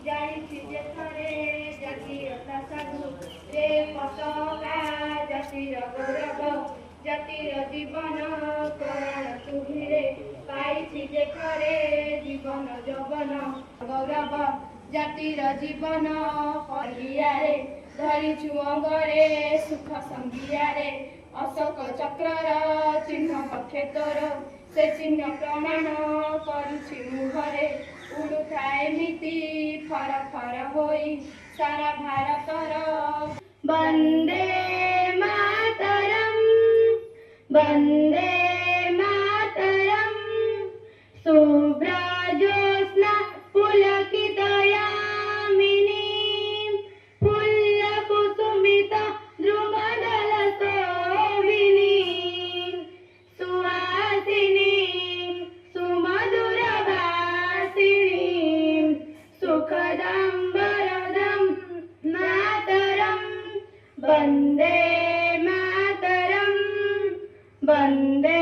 जानिछि जे थरे जातीयता साधु रे पताका जातिर गौरव जातिर जीवन प्राण तुहिरे पाइछि जे थरे जीवन जवन गौरव जातिर जीवन परियारे धरिछु अंगरे सुख संगियारे अशोक चक्रर चिन्ह पक्षे तोर से चिन्ह प्रमाण करुछि मुहरे उड़ुଥାଏ मिति फर फर होई सारा भारतर वंदे मातरम वंदे मातरम शुभ्रज्योत्स्ना पुलकितयामिनी फुल्लकुसुमित द्रुमदलशोभिनी सुहासिनी सुमधुरभाषिणी सुखदं वरदं मातरं वन्दे मातरं वन्दे